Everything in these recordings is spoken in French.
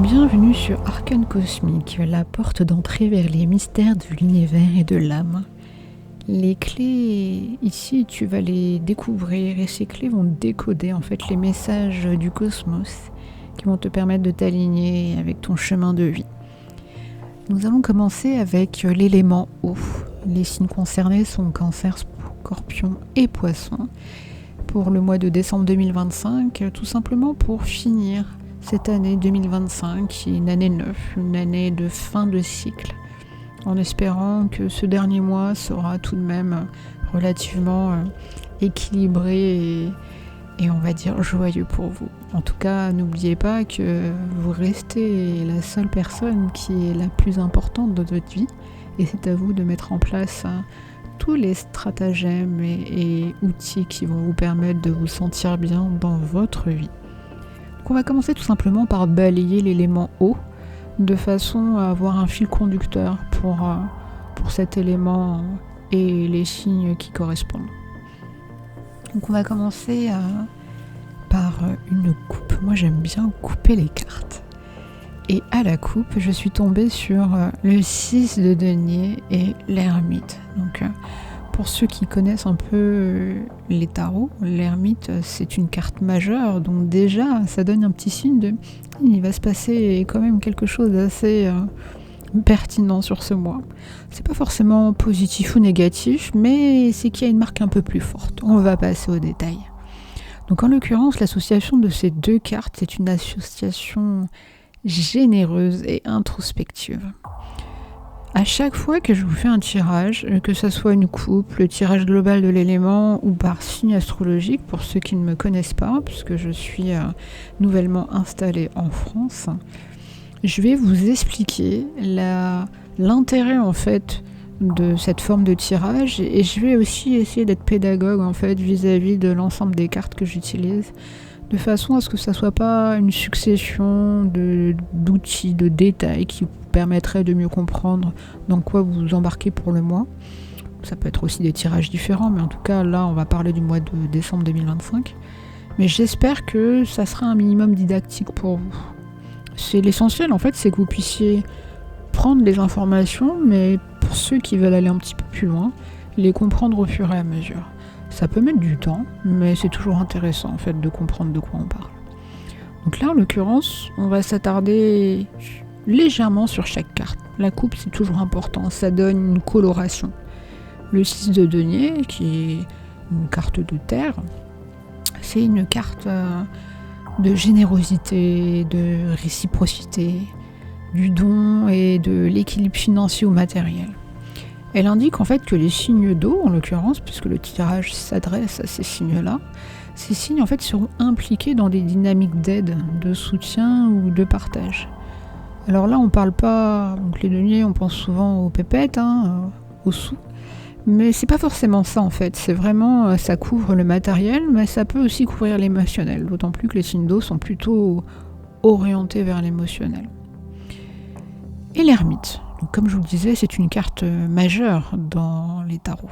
Bienvenue sur Arcane Cosmique, la porte d'entrée vers les mystères de l'univers et de l'âme. Les clés, ici, tu vas les découvrir et ces clés vont décoder en fait les messages du cosmos qui vont te permettre de t'aligner avec ton chemin de vie. Nous allons commencer avec l'élément eau. Les signes concernés sont Cancer, Scorpion et Poisson pour le mois de décembre 2025, tout simplement pour finir cette année 2025, qui est une année neuve, une année de fin de cycle, en espérant que ce dernier mois sera tout de même relativement équilibré et on va dire joyeux pour vous. En tout cas, n'oubliez pas que vous restez la seule personne qui est la plus importante de votre vie et c'est à vous de mettre en place tous les stratagèmes et outils qui vont vous permettre de vous sentir bien dans votre vie. On va commencer tout simplement par balayer l'élément eau de façon à avoir un fil conducteur pour cet élément et les signes qui correspondent. Donc on va commencer par une coupe. Moi j'aime bien couper les cartes. Et à la coupe, je suis tombée sur le 6 de denier et l'ermite. Donc pour ceux qui connaissent un peu les tarots, l'ermite c'est une carte majeure, donc déjà ça donne un petit signe de il va se passer quand même quelque chose d'assez pertinent sur ce mois. C'est pas forcément positif ou négatif, mais c'est qu'il y a une marque un peu plus forte. On va passer aux détails. Donc en l'occurrence, l'association de ces deux cartes, c'est une association généreuse et introspective. À chaque fois que je vous fais un tirage, que ce soit une coupe, le tirage global de l'élément ou par signe astrologique, pour ceux qui ne me connaissent pas, puisque je suis nouvellement installée en France, je vais vous expliquer l'intérêt en fait de cette forme de tirage et je vais aussi essayer d'être pédagogue en fait vis-à-vis de l'ensemble des cartes que j'utilise, de façon à ce que ça soit pas une succession d'outils, de détails qui vous permettraient de mieux comprendre dans quoi vous vous embarquez pour le mois. Ça peut être aussi des tirages différents, mais en tout cas là on va parler du mois de décembre 2025. Mais j'espère que ça sera un minimum didactique pour vous. C'est l'essentiel en fait, c'est que vous puissiez prendre les informations, mais pour ceux qui veulent aller un petit peu plus loin, les comprendre au fur et à mesure. Ça peut mettre du temps, mais c'est toujours intéressant en fait de comprendre de quoi on parle. Donc là, en l'occurrence, on va s'attarder légèrement sur chaque carte. La coupe, c'est toujours important, ça donne une coloration. Le 6 de denier, qui est une carte de terre, c'est une carte de générosité, de réciprocité, du don et de l'équilibre financier ou matériel. Elle indique en fait que les signes d'eau, en l'occurrence, puisque le tirage s'adresse à ces signes-là, ces signes en fait seront impliqués dans des dynamiques d'aide, de soutien ou de partage. Alors là, on parle pas, donc les deniers, on pense souvent aux pépettes, aux sous, mais c'est pas forcément ça en fait. C'est vraiment, ça couvre le matériel, mais ça peut aussi couvrir l'émotionnel. D'autant plus que les signes d'eau sont plutôt orientés vers l'émotionnel. Et l'ermite. Donc, comme je vous le disais, c'est une carte majeure dans les tarots.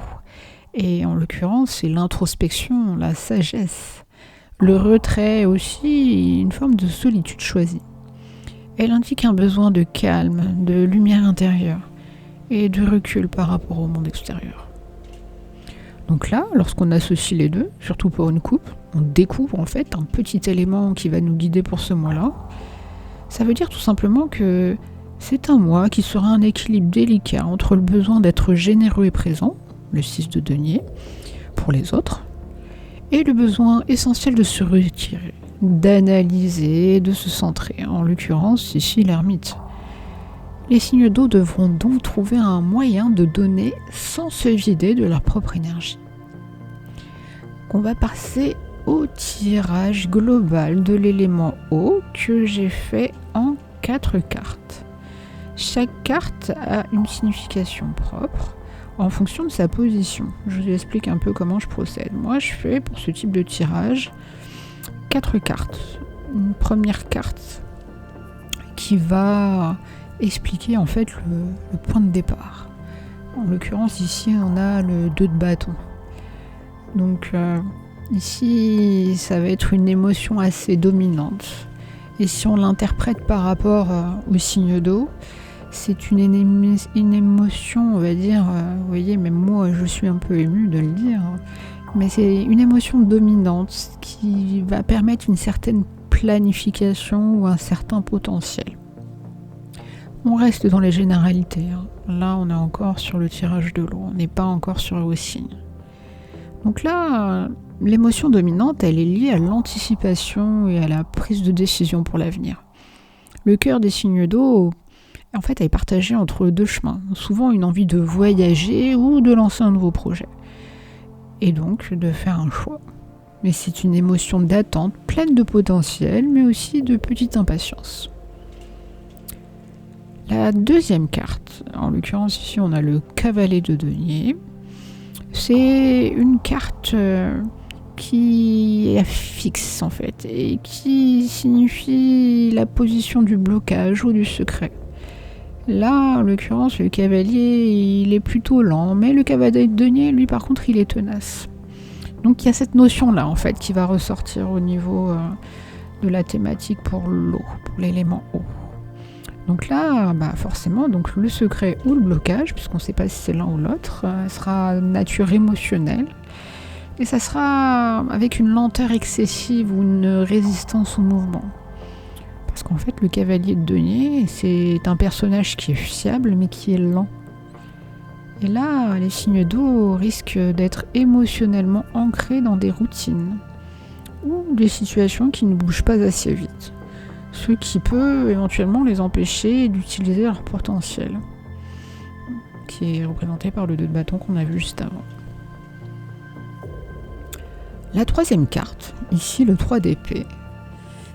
Et en l'occurrence, c'est l'introspection, la sagesse, le retrait aussi, une forme de solitude choisie. Elle indique un besoin de calme, de lumière intérieure et de recul par rapport au monde extérieur. Donc là, lorsqu'on associe les deux, surtout pour une coupe, on découvre en fait un petit élément qui va nous guider pour ce mois-là. Ça veut dire tout simplement que c'est un mois qui sera un équilibre délicat entre le besoin d'être généreux et présent, le 6 de denier, pour les autres, et le besoin essentiel de se retirer, d'analyser, de se centrer, en l'occurrence ici l'ermite. Les signes d'eau devront donc trouver un moyen de donner sans se vider de leur propre énergie. On va passer au tirage global de l'élément eau que j'ai fait en 4 cartes. Chaque carte a une signification propre en fonction de sa position. Je vous explique un peu comment je procède. Moi, je fais pour ce type de tirage 4 cartes. Une première carte qui va expliquer en fait le point de départ. En l'occurrence, ici, on a le 2 de bâton. Donc, ici, ça va être une émotion assez dominante. Et si on l'interprète par rapport au signe d'eau, c'est une émotion, on va dire, vous voyez, même moi je suis un peu émue de le dire, mais c'est une émotion dominante qui va permettre une certaine planification ou un certain potentiel. On reste dans les généralités, hein. Là on est encore sur le tirage de l'eau, on n'est pas encore sur le signe. Donc là, l'émotion dominante, elle est liée à l'anticipation et à la prise de décision pour l'avenir. Le cœur des signes d'eau, en fait, elle est partagée entre deux chemins. Souvent une envie de voyager ou de lancer un nouveau projet. Et donc de faire un choix. Mais c'est une émotion d'attente, pleine de potentiel, mais aussi de petite impatience. La deuxième carte, en l'occurrence ici on a le cavalier de denier. C'est une carte qui est fixe en fait et qui signifie la position du blocage ou du secret. Là, en l'occurrence, le cavalier, il est plutôt lent, mais le cavalier de denier, lui par contre, il est tenace. Donc il y a cette notion-là en fait qui va ressortir au niveau de la thématique pour l'eau, pour l'élément eau. Donc là, forcément, donc le secret ou le blocage, puisqu'on ne sait pas si c'est l'un ou l'autre, sera nature émotionnelle. Et ça sera avec une lenteur excessive ou une résistance au mouvement. Parce qu'en fait, le cavalier de denier, c'est un personnage qui est fiable, mais qui est lent. Et là, les signes d'eau risquent d'être émotionnellement ancrés dans des routines ou des situations qui ne bougent pas assez vite. Ce qui peut éventuellement les empêcher d'utiliser leur potentiel, qui est représenté par le 2 de bâton qu'on a vu juste avant. La troisième carte, ici le 3 d'épée,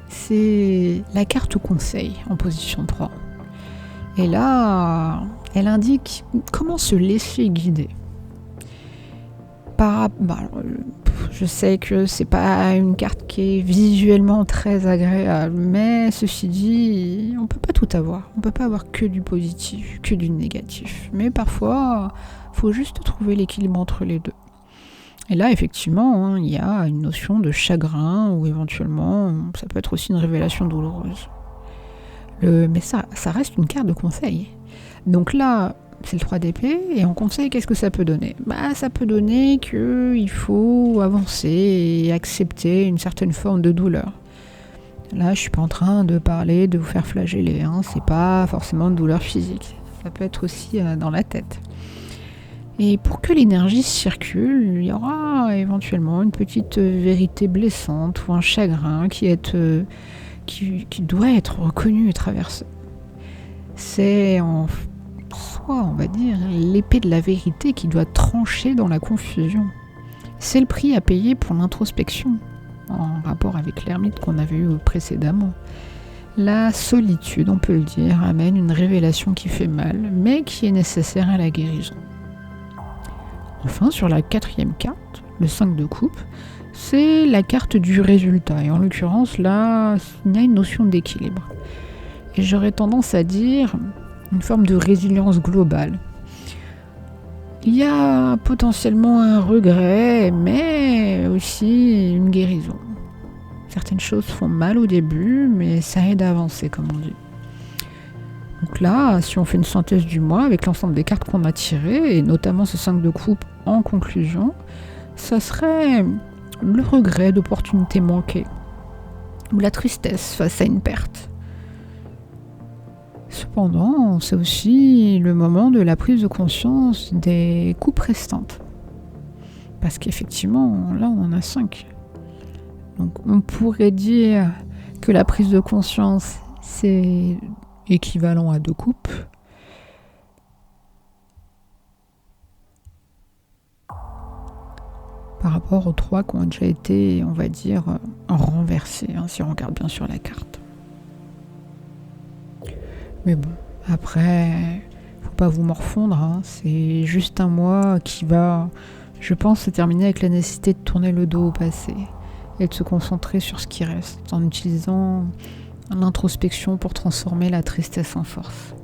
c'est la carte conseil en position 3. Et là, elle indique comment se laisser guider. Je sais que c'est pas une carte qui est visuellement très agréable, mais ceci dit, on peut pas tout avoir. On peut pas avoir que du positif, que du négatif. Mais parfois, il faut juste trouver l'équilibre entre les deux. Et là, effectivement, il y a une notion de chagrin ou éventuellement, ça peut être aussi une révélation douloureuse. Mais ça reste une carte de conseil. Donc là, c'est le 3 d'épée, et en conseil, qu'est-ce que ça peut donner ? Ça peut donner qu'il faut avancer et accepter une certaine forme de douleur. Là, je suis pas en train de parler de vous faire flageller, c'est pas forcément de douleur physique. Ça peut être aussi dans la tête. Et pour que l'énergie circule, il y aura éventuellement une petite vérité blessante ou un chagrin qui doit être reconnu et traversé. C'est en soi, on va dire, l'épée de la vérité qui doit trancher dans la confusion. C'est le prix à payer pour l'introspection, en rapport avec l'ermite qu'on avait eu précédemment. La solitude, on peut le dire, amène une révélation qui fait mal, mais qui est nécessaire à la guérison. Enfin, sur la quatrième carte, le 5 de coupe, c'est la carte du résultat. Et en l'occurrence, là, il y a une notion d'équilibre. Et j'aurais tendance à dire une forme de résilience globale. Il y a potentiellement un regret, mais aussi une guérison. Certaines choses font mal au début, mais ça aide à avancer, comme on dit. Donc là, si on fait une synthèse du mois avec l'ensemble des cartes qu'on a tirées, et notamment ce 5 de coupe en conclusion, ça serait le regret d'opportunités manquées, ou la tristesse face à une perte. Cependant, c'est aussi le moment de la prise de conscience des coupes restantes. Parce qu'effectivement, là on en a 5. Donc on pourrait dire que la prise de conscience, c'est équivalent à 2 coupes. Par rapport aux 3 qui ont déjà été, on va dire, renversés, si on regarde bien sur la carte. Mais bon, après, faut pas vous morfondre, c'est juste un mois qui va, je pense, se terminer avec la nécessité de tourner le dos au passé et de se concentrer sur ce qui reste, en utilisant l'introspection pour transformer la tristesse en force.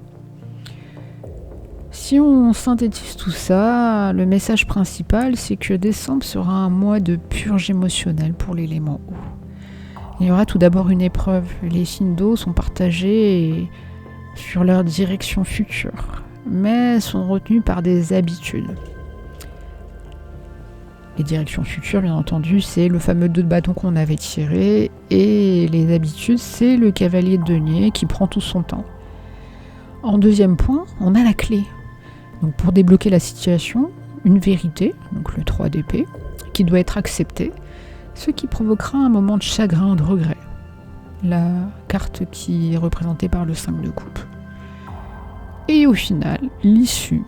Si on synthétise tout ça, le message principal, c'est que décembre sera un mois de purge émotionnelle pour l'élément eau. Il y aura tout d'abord une épreuve. Les signes d'eau sont partagés sur leur direction future, mais sont retenus par des habitudes. Les directions futures, bien entendu, c'est le fameux 2 de bâton qu'on avait tiré, et les habitudes, c'est le cavalier de denier qui prend tout son temps. En deuxième point, on a la clé. Donc pour débloquer la situation, une vérité, donc le 3 d'épée, qui doit être acceptée, ce qui provoquera un moment de chagrin ou de regret. La carte qui est représentée par le 5 de coupe. Et au final, l'issue.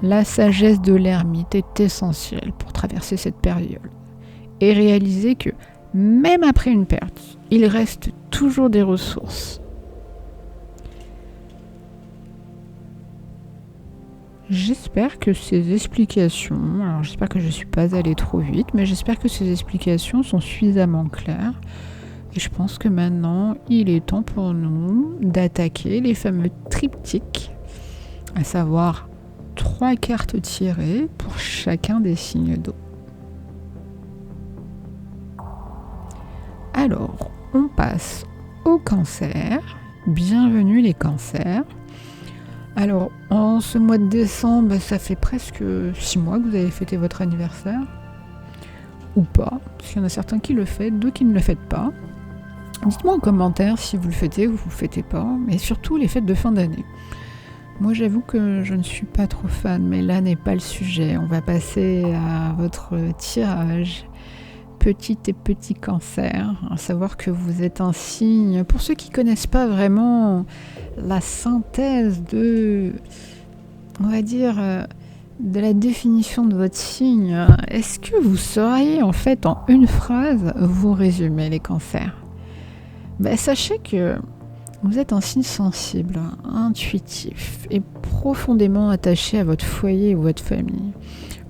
La sagesse de l'ermite est essentielle pour traverser cette période et réaliser que même après une perte, il reste toujours des ressources. J'espère que ces explications, alors j'espère que je ne suis pas allée trop vite, mais j'espère que ces explications sont suffisamment claires. Et je pense que maintenant, il est temps pour nous d'attaquer les fameux triptyques, à savoir 3 cartes tirées pour chacun des signes d'eau. Alors, on passe au cancer. Bienvenue les cancers. Alors, en ce mois de décembre, ça fait presque 6 mois que vous avez fêté votre anniversaire. Ou pas, parce qu'il y en a certains qui le fêtent, d'autres qui ne le fêtent pas. Dites-moi en commentaire si vous le fêtez ou vous ne le fêtez pas, mais surtout les fêtes de fin d'année. Moi, j'avoue que je ne suis pas trop fan, mais là n'est pas le sujet. On va passer à votre tirage. Petite et petit cancer, à savoir que vous êtes un signe. Pour ceux qui ne connaissent pas vraiment la synthèse de, on va dire, de la définition de votre signe, est-ce que vous sauriez en fait en une phrase vous résumer les cancers ? Sachez que vous êtes un signe sensible, intuitif et profondément attaché à votre foyer ou votre famille.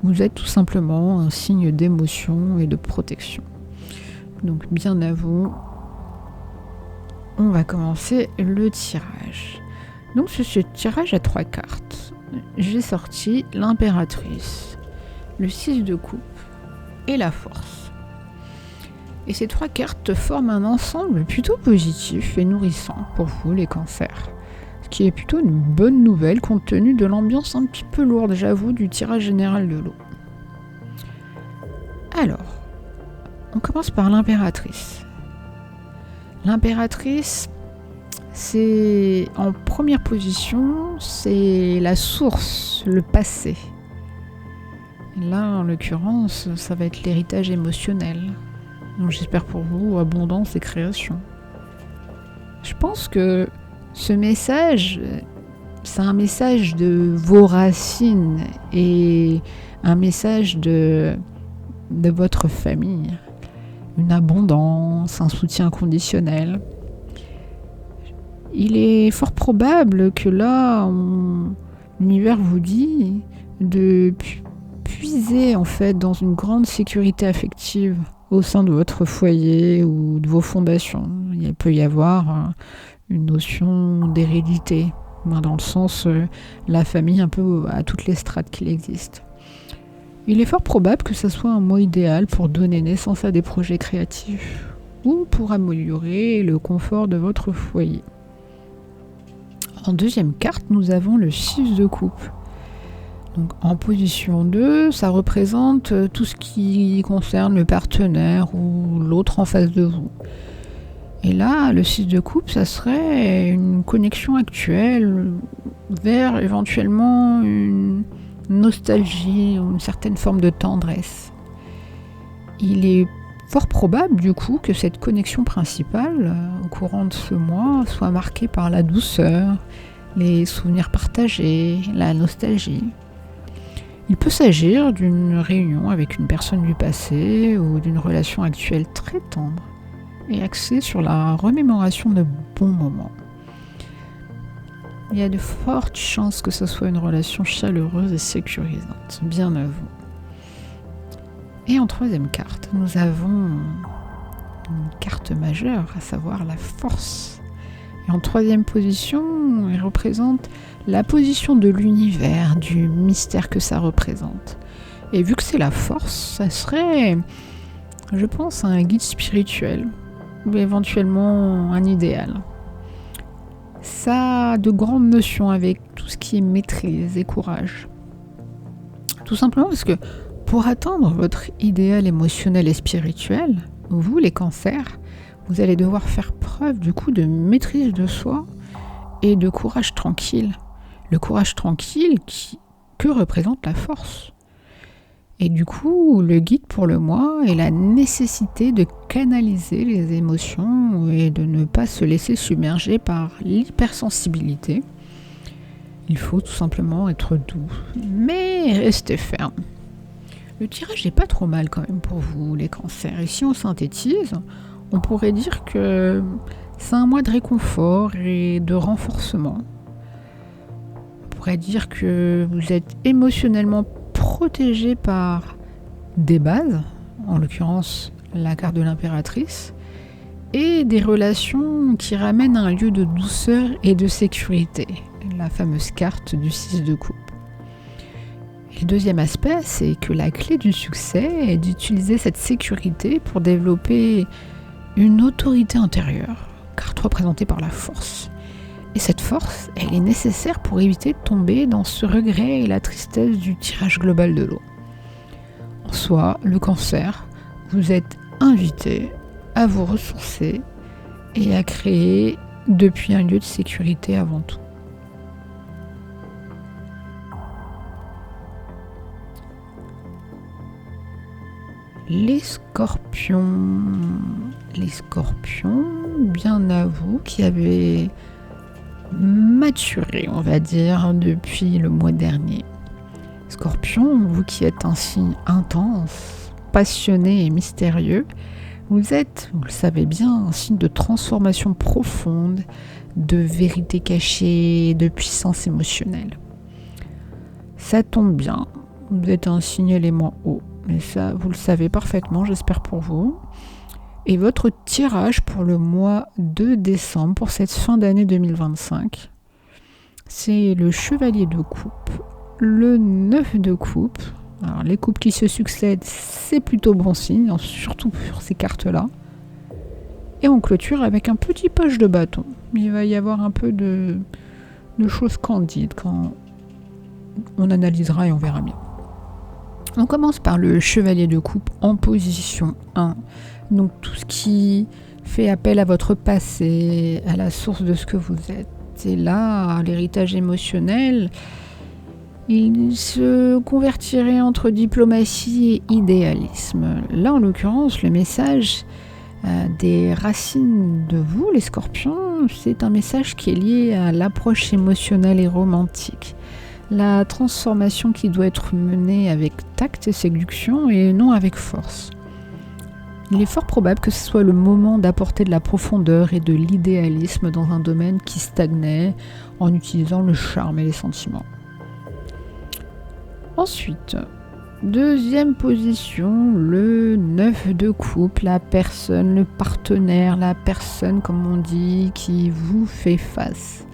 Vous êtes tout simplement un signe d'émotion et de protection. Donc bien à vous, on va commencer le tirage. Donc sur ce tirage à 3 cartes, j'ai sorti l'impératrice, le 6 de coupe et la force. Et ces 3 cartes forment un ensemble plutôt positif et nourrissant pour vous les cancers. Ce qui est plutôt une bonne nouvelle compte tenu de l'ambiance un petit peu lourde, j'avoue, du tirage général de l'eau. Alors, on commence par l'impératrice. L'impératrice, c'est en première position, c'est la source, le passé. Et là, en l'occurrence, ça va être l'héritage émotionnel. Donc j'espère pour vous abondance et création. Je pense que ce message, c'est un message de vos racines et un message de votre famille. Une abondance, un soutien inconditionnel. Il est fort probable que là, l'univers vous dit de puiser en fait dans une grande sécurité affective au sein de votre foyer ou de vos fondations. Il peut y avoir une notion d'hérédité, dans le sens la famille un peu à toutes les strates qu'il existe. Il est fort probable que ce soit un mois idéal pour donner naissance à des projets créatifs ou pour améliorer le confort de votre foyer. En deuxième carte, nous avons le 6 de coupe. Donc, en position 2, ça représente tout ce qui concerne le partenaire ou l'autre en face de vous. Et là, le 6 de coupe, ça serait une connexion actuelle vers éventuellement une nostalgie ou une certaine forme de tendresse. Il est fort probable du coup que cette connexion principale au courant de ce mois soit marquée par la douceur, les souvenirs partagés, la nostalgie. Il peut s'agir d'une réunion avec une personne du passé ou d'une relation actuelle très tendre et axée sur la remémoration de bons moments. Il y a de fortes chances que ce soit une relation chaleureuse et sécurisante, bien à vous. Et en troisième carte, nous avons une carte majeure, à savoir la force. Et en troisième position, elle représente la position de l'univers, du mystère que ça représente. Et vu que c'est la force, ça serait, je pense, un guide spirituel ou éventuellement un idéal. Ça a de grandes notions avec tout ce qui est maîtrise et courage. Tout simplement parce que pour atteindre votre idéal émotionnel et spirituel, vous les cancers, vous allez devoir faire preuve du coup de maîtrise de soi et de courage tranquille. Le courage tranquille que représente la force. Et du coup, le guide pour le mois est la nécessité de canaliser les émotions et de ne pas se laisser submerger par l'hypersensibilité. Il faut tout simplement être doux, mais rester ferme. Le tirage n'est pas trop mal quand même pour vous, les cancers. Et si on synthétise, on pourrait dire que c'est un mois de réconfort et de renforcement. On pourrait dire que vous êtes émotionnellement protégé par des bases, en l'occurrence la carte de l'impératrice, et des relations qui ramènent à un lieu de douceur et de sécurité, la fameuse carte du 6 de coupe. Et le deuxième aspect, c'est que la clé du succès est d'utiliser cette sécurité pour développer une autorité intérieure, carte représentée par la force. Et cette force, elle est nécessaire pour éviter de tomber dans ce regret et la tristesse du tirage global de l'eau. En soi, le cancer, vous êtes invité à vous ressourcer et à créer depuis un lieu de sécurité avant tout. Les scorpions, bien à vous, qui avez maturé, on va dire, depuis le mois dernier. Scorpion, vous qui êtes un signe intense, passionné et mystérieux, vous êtes, vous le savez bien, un signe de transformation profonde, de vérité cachée, de puissance émotionnelle. Ça tombe bien, vous êtes un signe élément eau, mais ça, vous le savez parfaitement, j'espère pour vous. Et votre tirage pour le mois de décembre, pour cette fin d'année 2025, c'est le chevalier de coupe, le 9 de coupe. Alors les coupes qui se succèdent, c'est plutôt bon signe, surtout sur ces cartes-là. Et on clôture avec un petit page de bâton. Il va y avoir un peu de choses candides quand on analysera et on verra bien. On commence par le chevalier de coupe en position 1. Donc tout ce qui fait appel à votre passé, à la source de ce que vous êtes. Et là, l'héritage émotionnel, il se convertirait entre diplomatie et idéalisme. Là, en l'occurrence, le message des racines de vous, les scorpions, c'est un message qui est lié à l'approche émotionnelle et romantique. La transformation qui doit être menée avec tact et séduction et non avec force. Il est fort probable que ce soit le moment d'apporter de la profondeur et de l'idéalisme dans un domaine qui stagnait en utilisant le charme et les sentiments. Ensuite, deuxième position, le 9 de coupe, la personne, le partenaire, la personne, comme on dit, qui vous fait face.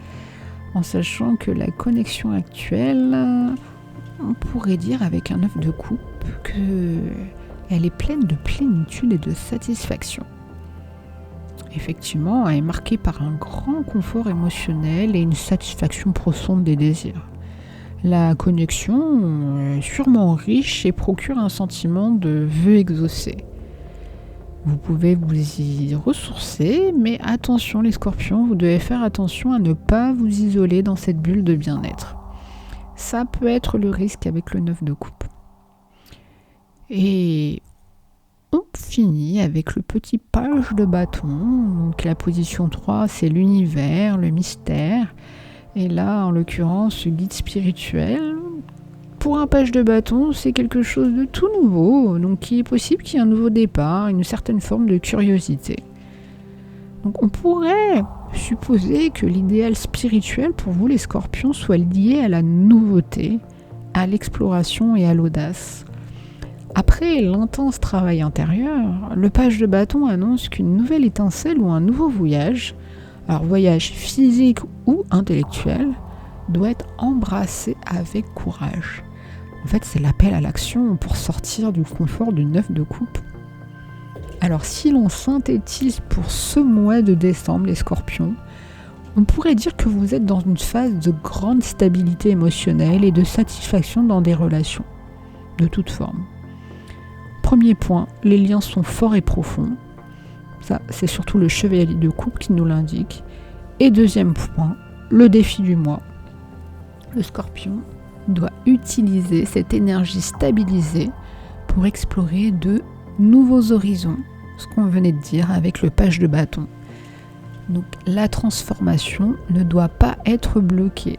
En sachant que la connexion actuelle, on pourrait dire avec un 9 de coupe qu'elle est pleine de plénitude et de satisfaction. Effectivement, elle est marquée par un grand confort émotionnel et une satisfaction profonde des désirs. La connexion est sûrement riche et procure un sentiment de vœu exaucé. Vous pouvez vous y ressourcer, mais attention les scorpions, vous devez faire attention à ne pas vous isoler dans cette bulle de bien-être. Ça peut être le risque avec le 9 de coupe. Et on finit avec le petit page de bâton. Donc la position 3, c'est l'univers, le mystère. Et là, en l'occurrence, ce guide spirituel, pour un page de bâton, c'est quelque chose de tout nouveau. Donc il est possible qu'il y ait un nouveau départ, une certaine forme de curiosité. Donc on pourrait supposer que l'idéal spirituel pour vous, les scorpions, soit lié à la nouveauté, à l'exploration et à l'audace. Après l'intense travail intérieur, le page de bâton annonce qu'une nouvelle étincelle ou un nouveau voyage, alors voyage physique ou intellectuel, doit être embrassé avec courage. En fait, c'est l'appel à l'action pour sortir du confort du 9 de coupe. Alors si l'on synthétise pour ce mois de décembre, les scorpions, on pourrait dire que vous êtes dans une phase de grande stabilité émotionnelle et de satisfaction dans des relations, de toute forme. Premier point, les liens sont forts et profonds. Ça, c'est surtout le chevalier de coupe qui nous l'indique. Et deuxième point, le défi du mois. Le scorpion doit utiliser cette énergie stabilisée pour explorer de nouveaux horizons, ce qu'on venait de dire avec le page de bâton. Donc la transformation ne doit pas être bloquée.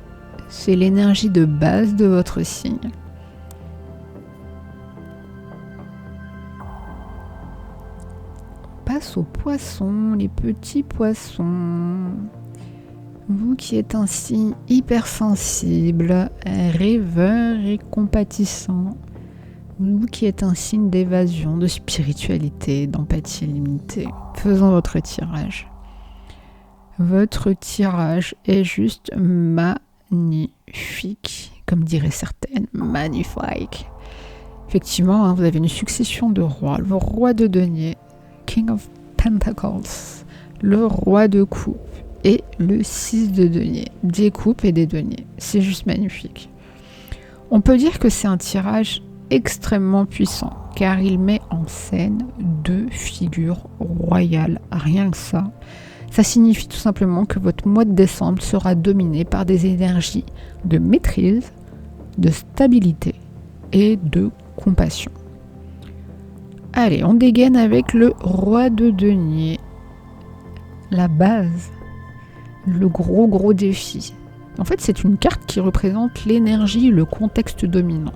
C'est l'énergie de base de votre signe. On passe aux poissons, les petits poissons. Vous qui êtes un signe hypersensible, rêveur et compatissant. Vous qui êtes un signe d'évasion, de spiritualité, d'empathie limitée. Faisons votre tirage. Votre tirage est juste magnifique, comme diraient certaines, magnifique. Effectivement, vous avez une succession de rois. Le roi de denier, King of Pentacles, le roi de coupe et le 6 de denier, des coupes et des deniers. C'est juste magnifique. On peut dire que c'est un tirage extrêmement puissant, car il met en scène deux figures royales, rien que ça. Ça signifie tout simplement que votre mois de décembre sera dominé par des énergies de maîtrise, de stabilité et de compassion. Allez, on dégaine avec le roi de denier. La base, le gros défi. En fait, c'est une carte qui représente l'énergie et le contexte dominant.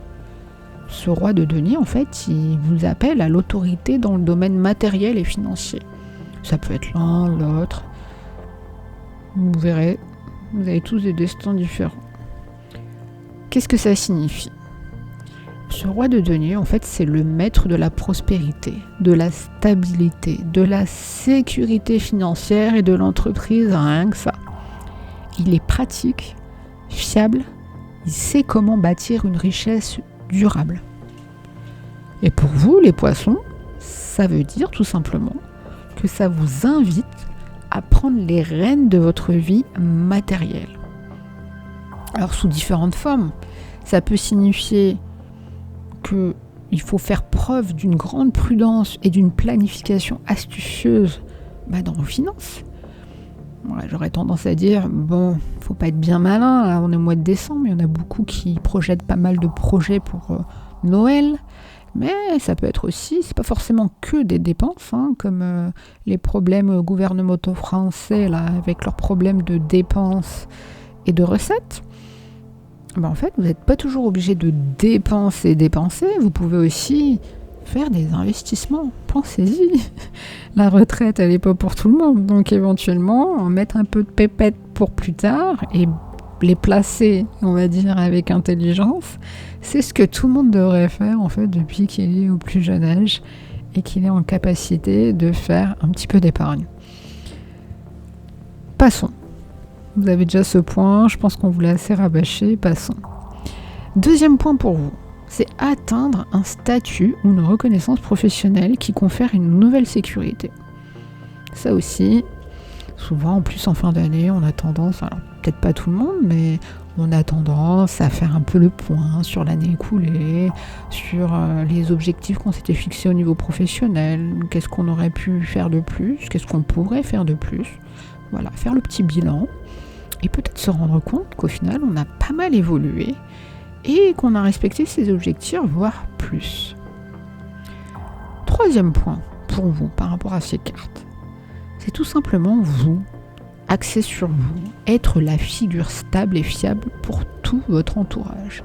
Ce roi de denier, en fait, il vous appelle à l'autorité dans le domaine matériel et financier. Ça peut être l'un, l'autre. Vous verrez, vous avez tous des destins différents. Qu'est-ce que ça signifie ? Ce roi de denier, en fait, c'est le maître de la prospérité, de la stabilité, de la sécurité financière et de l'entreprise, rien que ça. Il est pratique, fiable, il sait comment bâtir une richesse durable. Et pour vous, les poissons, ça veut dire tout simplement que ça vous invite à prendre les rênes de votre vie matérielle. Alors sous différentes formes, ça peut signifier qu'il faut faire preuve d'une grande prudence et d'une planification astucieuse dans vos finances. Ouais, j'aurais tendance à dire, faut pas être bien malin, là, on est au mois de décembre, il y en a beaucoup qui projettent pas mal de projets pour Noël, mais ça peut être aussi, c'est pas forcément que des dépenses, comme les problèmes gouvernementaux français, là, avec leurs problèmes de dépenses et de recettes. En fait, vous n'êtes pas toujours obligé de dépenser, vous pouvez aussi faire des investissements, pensez-y. La retraite, elle n'est pas pour tout le monde, donc éventuellement, mettre un peu de pépettes pour plus tard et les placer, on va dire, avec intelligence, c'est ce que tout le monde devrait faire, en fait, depuis qu'il est au plus jeune âge et qu'il est en capacité de faire un petit peu d'épargne. Passons. Vous avez déjà ce point, je pense qu'on vous l'a assez rabâché, passons. Deuxième point pour vous, c'est atteindre un statut ou une reconnaissance professionnelle qui confère une nouvelle sécurité. Ça aussi, souvent, en plus en fin d'année, on a tendance, alors peut-être pas tout le monde, mais on a tendance à faire un peu le point sur l'année écoulée, sur les objectifs qu'on s'était fixés au niveau professionnel, qu'est-ce qu'on aurait pu faire de plus, qu'est-ce qu'on pourrait faire de plus. Voilà, faire le petit bilan et peut-être se rendre compte qu'au final, on a pas mal évolué et qu'on a respecté ses objectifs, voire plus. Troisième point pour vous par rapport à ces cartes, c'est tout simplement vous, axer sur vous, être la figure stable et fiable pour tout votre entourage,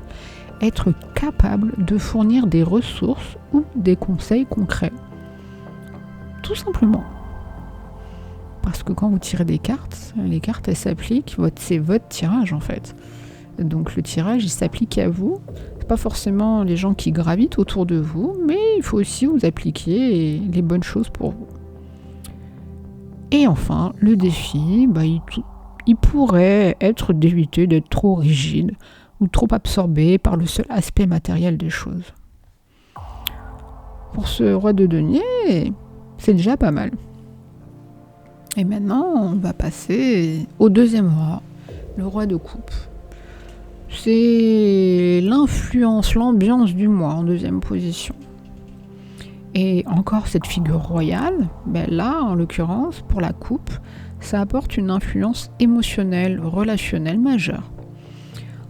être capable de fournir des ressources ou des conseils concrets. Tout simplement. Parce que quand vous tirez des cartes, les cartes elles s'appliquent, c'est votre tirage en fait. Donc le tirage il s'applique à vous, c'est pas forcément les gens qui gravitent autour de vous, mais il faut aussi vous appliquer les bonnes choses pour vous. Et enfin, le défi, il pourrait être d'éviter d'être trop rigide ou trop absorbé par le seul aspect matériel des choses. Pour ce roi de denier, C'est déjà pas mal. Et maintenant, on va passer au deuxième roi, le roi de coupe. C'est l'influence, l'ambiance du moi en deuxième position. Et encore cette figure royale, là, en l'occurrence, pour la coupe, ça apporte une influence émotionnelle, relationnelle majeure.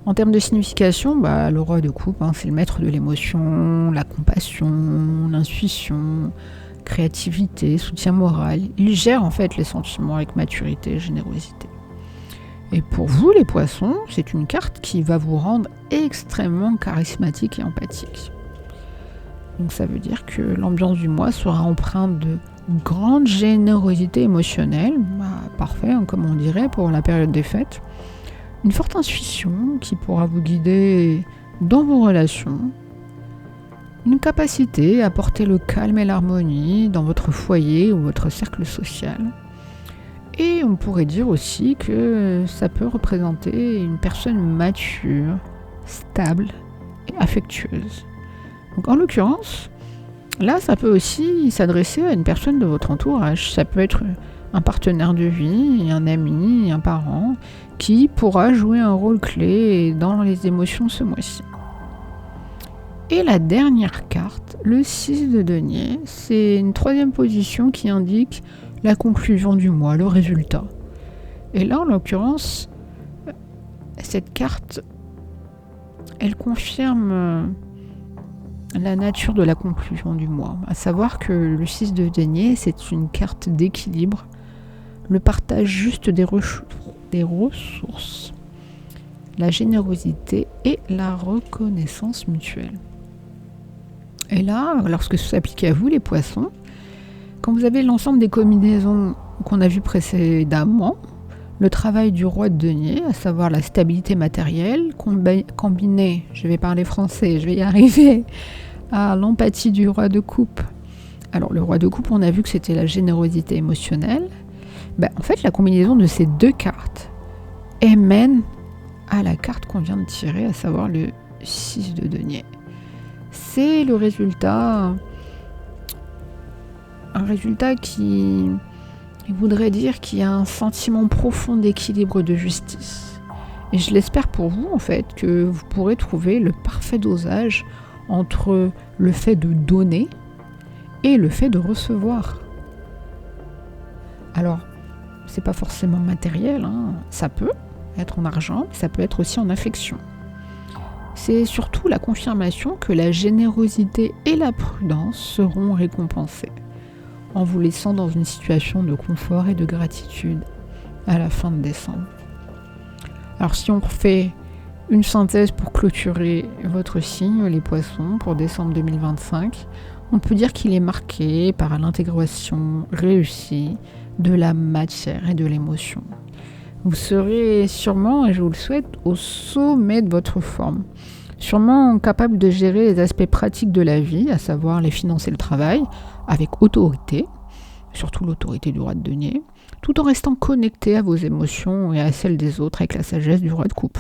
En termes de signification, le roi de coupe, c'est le maître de l'émotion, la compassion, l'intuition, créativité, soutien moral. Il gère en fait les sentiments avec maturité et générosité. Et pour vous, les poissons, c'est une carte qui va vous rendre extrêmement charismatique et empathique. Donc ça veut dire que l'ambiance du mois sera empreinte de grande générosité émotionnelle, parfait, comme on dirait pour la période des fêtes. Une forte intuition qui pourra vous guider dans vos relations. Une capacité à porter le calme et l'harmonie dans votre foyer ou votre cercle social. Et on pourrait dire aussi que ça peut représenter une personne mature, stable et affectueuse. Donc en l'occurrence, là ça peut aussi s'adresser à une personne de votre entourage. Ça peut être un partenaire de vie, un ami, un parent, qui pourra jouer un rôle clé dans les émotions ce mois-ci. Et la dernière carte, le 6 de denier, c'est une troisième position qui indique la conclusion du mois, le résultat. Et là, en l'occurrence, cette carte, elle confirme la nature de la conclusion du mois. À savoir que le 6 de denier, c'est une carte d'équilibre, le partage juste des ressources, la générosité et la reconnaissance mutuelle. Et là, lorsque ça s'applique à vous, les poissons, quand vous avez l'ensemble des combinaisons qu'on a vues précédemment, le travail du roi de denier, à savoir la stabilité matérielle, combinée, je vais parler français, je vais y arriver, à l'empathie du roi de coupe. Alors le roi de coupe, on a vu que c'était la générosité émotionnelle. En fait, la combinaison de ces deux cartes mène à la carte qu'on vient de tirer, à savoir le 6 de denier. C'est le résultat, un résultat qui voudrait dire qu'il y a un sentiment profond d'équilibre, de justice. Et je l'espère pour vous, en fait, que vous pourrez trouver le parfait dosage entre le fait de donner et le fait de recevoir. Alors, c'est pas forcément matériel, ça peut être en argent, mais ça peut être aussi en affection. C'est surtout la confirmation que la générosité et la prudence seront récompensées, en vous laissant dans une situation de confort et de gratitude à la fin de décembre. Alors si on refait une synthèse pour clôturer votre signe, les poissons, pour décembre 2025, on peut dire qu'il est marqué par l'intégration réussie de la matière et de l'émotion. Vous serez sûrement, et je vous le souhaite, au sommet de votre forme. Sûrement capable de gérer les aspects pratiques de la vie, à savoir les finances et le travail, avec autorité, surtout l'autorité du roi de denier, tout en restant connecté à vos émotions et à celles des autres avec la sagesse du roi de coupe.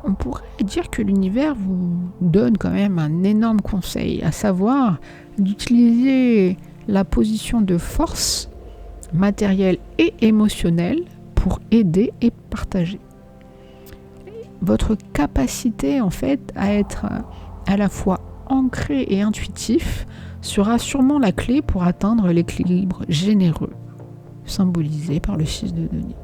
On pourrait dire que l'univers vous donne quand même un énorme conseil, à savoir d'utiliser la position de force matérielle et émotionnelle pour aider et partager. Votre capacité en fait à être à la fois ancré et intuitif sera sûrement la clé pour atteindre l'équilibre généreux symbolisé par le 6 de denier.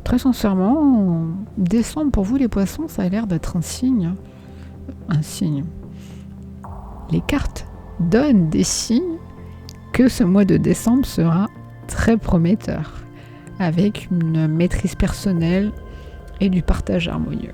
Très sincèrement, décembre pour vous les poissons, ça a l'air d'être un signe. Un signe. Les cartes donnent des signes que ce mois de décembre sera très prometteur, avec une maîtrise personnelle et du partage harmonieux.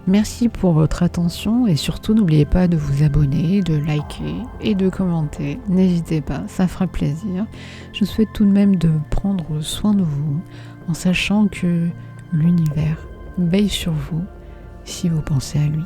Merci pour votre attention et surtout n'oubliez pas de vous abonner, de liker et de commenter. N'hésitez pas, ça fera plaisir. Je vous souhaite tout de même de prendre soin de vous en sachant que l'univers veille sur vous si vous pensez à lui.